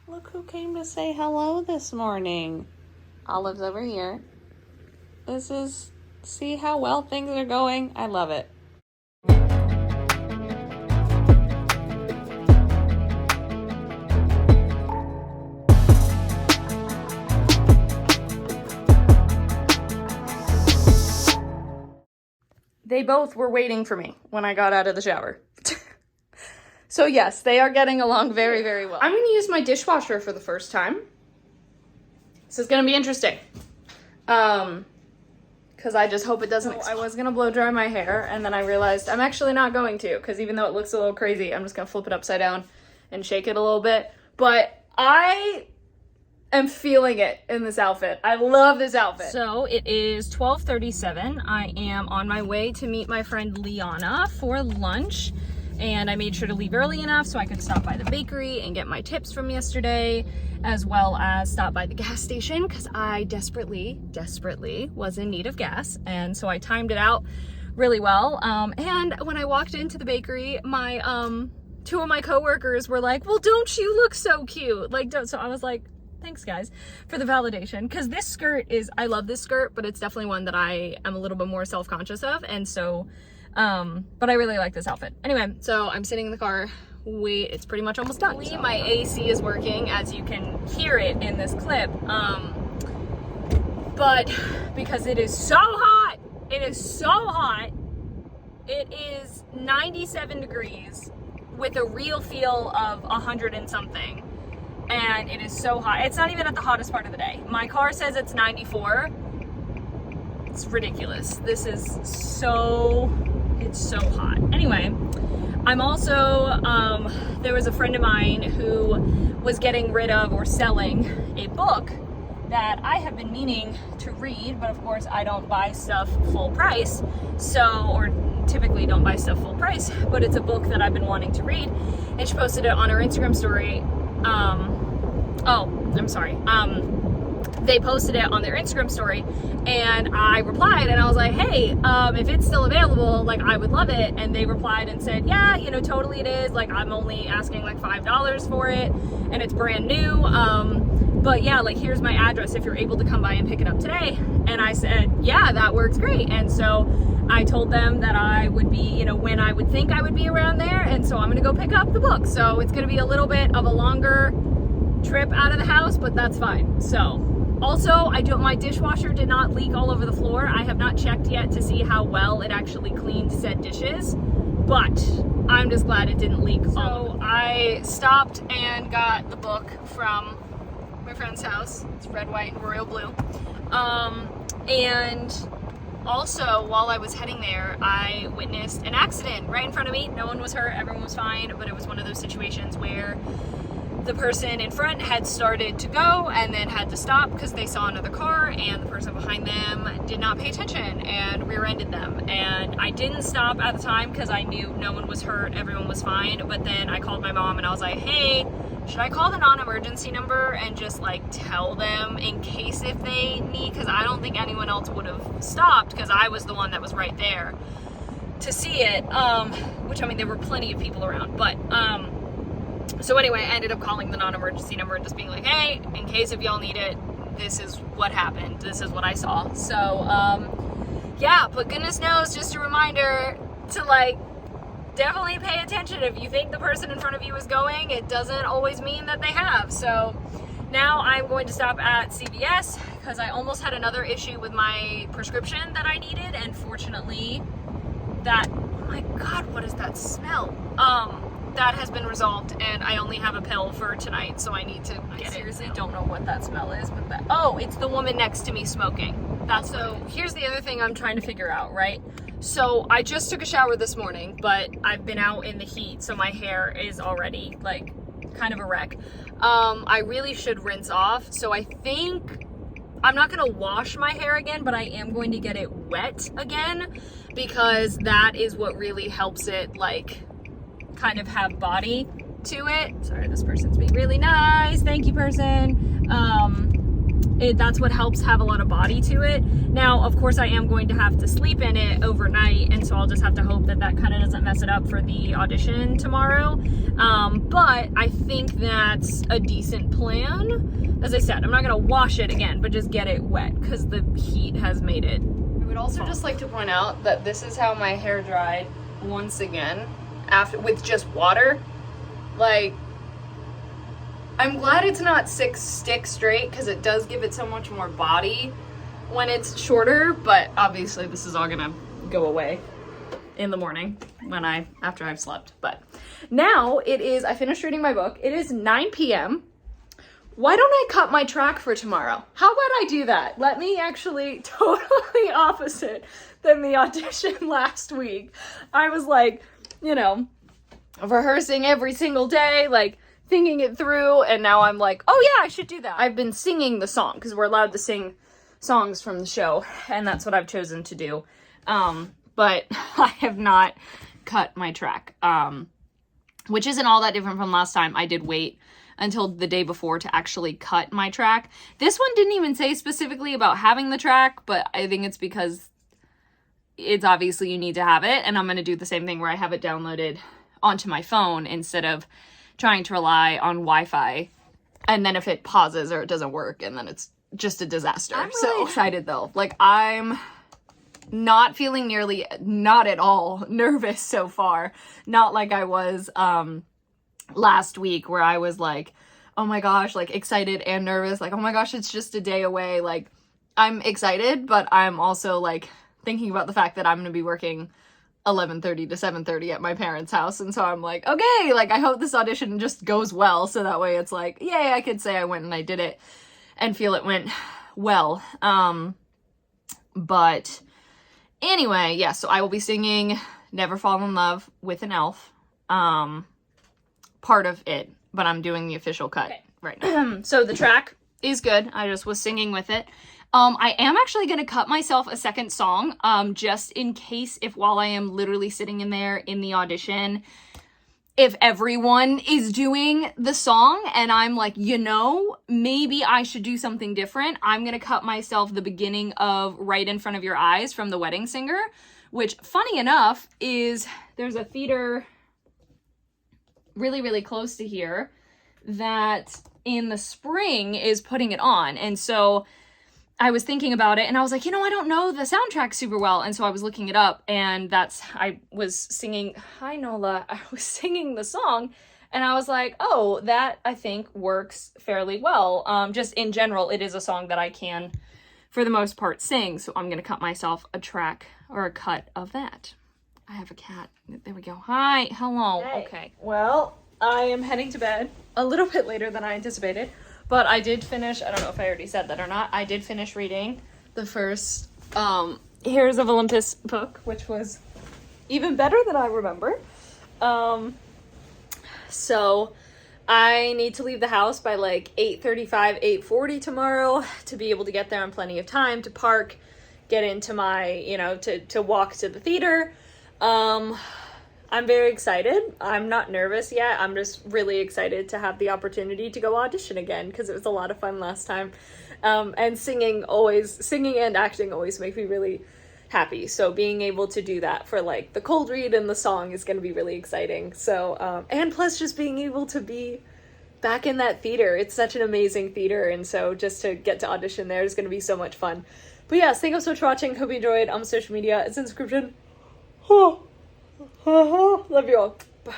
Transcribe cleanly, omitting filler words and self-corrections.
Look who came to say hello this morning. Olive's over here. See how well things are going? I love it. They both were waiting for me when I got out of the shower. So yes, they are getting along very, very well. I'm gonna use my dishwasher for the first time. This is gonna be interesting. Because I just hope it doesn't explode. I was gonna blow dry my hair, and then I realized I'm actually not going to, because even though it looks a little crazy, I'm just gonna flip it upside down and shake it a little bit. But I am feeling it in this outfit. I love this outfit. So it is 12:37. I am on my way to meet my friend Liana for lunch. And I made sure to leave early enough so I could stop by the bakery and get my tips from yesterday, as well as stop by the gas station because I desperately was in need of gas. And so I timed it out really well. And when I walked into the bakery, my two of my coworkers were like, well, don't you look so cute? Like, don't. So I was like, thanks guys for the validation, because this skirt is, I love this skirt, but it's definitely one that I am a little bit more self-conscious of. And so but I really like this outfit. Anyway, so I'm sitting in the car. Wait, it's pretty much almost done. So. My AC is working, as you can hear it in this clip. But because it is so hot, it is 97 degrees with a real feel of 100 and something. And it is so hot. It's not even at the hottest part of the day. My car says it's 94. It's ridiculous. This is it's so hot. Anyway, I'm also, there was a friend of mine who was getting rid of or selling a book that I have been meaning to read, but of course I don't buy stuff full price, or typically don't buy stuff full price, but it's a book that I've been wanting to read, and she posted it on her Instagram story. They posted it on their Instagram story, and I replied, and I was like, hey, if it's still available, like, I would love it. And they replied and said, yeah, totally it is. Like, I'm only asking like $5 for it, and it's brand new. But yeah, like, here's my address if you're able to come by and pick it up today. And I said, yeah, that works great. And so I told them that I would be, when I would think I would be around there. And so I'm gonna go pick up the book. So it's gonna be a little bit of a longer trip out of the house, but that's fine. So also, my dishwasher did not leak all over the floor. I have not checked yet to see how well it actually cleaned said dishes, but I'm just glad it didn't leak. So I stopped and got the book from my friend's house. It's red, white, and royal blue. And also, while I was heading there, I witnessed an accident right in front of me. No one was hurt, everyone was fine, but it was one of those situations where the person in front had started to go and then had to stop because they saw another car, and the person behind them did not pay attention and rear-ended them. And I didn't stop at the time because I knew no one was hurt, everyone was fine. But then I called my mom and I was like, hey, should I call the non-emergency number and just like tell them in case if they need, because I don't think anyone else would have stopped because I was the one that was right there to see it, which, I mean, there were plenty of people around, but so anyway, I ended up calling the non-emergency number and just being like, hey, in case if y'all need it, this is what happened. This is what I saw. So, yeah, but goodness knows, just a reminder to, like, definitely pay attention. If you think the person in front of you is going, it doesn't always mean that they have. So now I'm going to stop at CVS because I almost had another issue with my prescription that I needed. And fortunately, oh my God, what is that smell? That has been resolved, and I only have a pill for tonight, so I need to get it. I seriously don't know what that smell is, but it's the woman next to me smoking. Here's the other thing I'm trying to figure out, right? So I just took a shower this morning, but I've been out in the heat, so my hair is already like kind of a wreck. I really should rinse off, so I think I'm not gonna wash my hair again, but I am going to get it wet again, because that is what really helps it, like, kind of have body to it. Sorry, this person's being really nice. Thank you, person. That's what helps have a lot of body to it. Now, of course, I am going to have to sleep in it overnight, and so I'll just have to hope that that kind of doesn't mess it up for the audition tomorrow. But I think that's a decent plan. As I said, I'm not gonna wash it again, but just get it wet because the heat has made it. I would also just like to point out that this is how my hair dried once again, after with just water. Like, I'm glad it's not 6 sticks straight because it does give it so much more body when it's shorter, but obviously this is all gonna go away in the morning after I've slept. But now I finished reading my book. It is 9 p.m. Why don't I cut my track for tomorrow? How about I do that? Let me actually totally opposite than the audition last week. I was like, you know, rehearsing every single day, like thinking it through, and now I'm like, oh yeah, I should do that. I've been singing the song because we're allowed to sing songs from the show, and that's what I've chosen to do. But I have not cut my track, which isn't all that different from last time. I did wait until the day before to actually cut my track. This one didn't even say specifically about having the track, but I think it's because it's obviously you need to have it, and I'm going to do the same thing where I have it downloaded onto my phone instead of trying to rely on Wi-Fi, and then if it pauses or it doesn't work, and then it's just a disaster. I'm really excited though. Like, I'm not feeling not at all nervous so far. Not like I was last week where I was like, oh my gosh, like excited and nervous, like, oh my gosh, it's just a day away. Like, I'm excited, but I'm also like thinking about the fact that I'm gonna be working 11:30 to 7:30 at my parents' house, and so I'm like, okay, like, I hope this audition just goes well, so that way it's like, yay, I could say I went and I did it and feel it went well. But anyway, yeah, so I will be singing Never Fall in Love with an Elf, part of it, but I'm doing the official cut right now. So the track is good. I just was singing with it. I am actually going to cut myself a second song, just in case, if while I am literally sitting in there in the audition, if everyone is doing the song and I'm like, you know, maybe I should do something different. I'm going to cut myself the beginning of Right in Front of Your Eyes from The Wedding Singer, which, funny enough, there's a theater really, really close to here that in the spring is putting it on. And so I was thinking about it, and I was like, you know, I don't know the soundtrack super well. And so I was looking it up, and I was singing, hi Nola, I was singing the song, and I was like, oh, that I think works fairly well. Just in general, it is a song that I can, for the most part, sing. So I'm going to cut myself a track or a cut of that. I have a cat. There we go. Hi. Hello. Hey. Okay. Well, I am heading to bed a little bit later than I anticipated. But I did finish, I don't know if I already said that or not, I did finish reading the first Heroes of Olympus book, which was even better than I remember. So I need to leave the house by like 8:35, 8:40 tomorrow to be able to get there in plenty of time to park, get into my, you know, to walk to the theater. I'm very excited. I'm not nervous yet. I'm just really excited to have the opportunity to go audition again because it was a lot of fun last time. And singing and acting always make me really happy. So being able to do that for like the cold read and the song is going to be really exciting. So, and plus just being able to be back in that theater. It's such an amazing theater. And so just to get to audition there is going to be so much fun. But yes, thank you so much for watching. Hope you enjoyed. On social media, it's in the description. Love you all. Bye.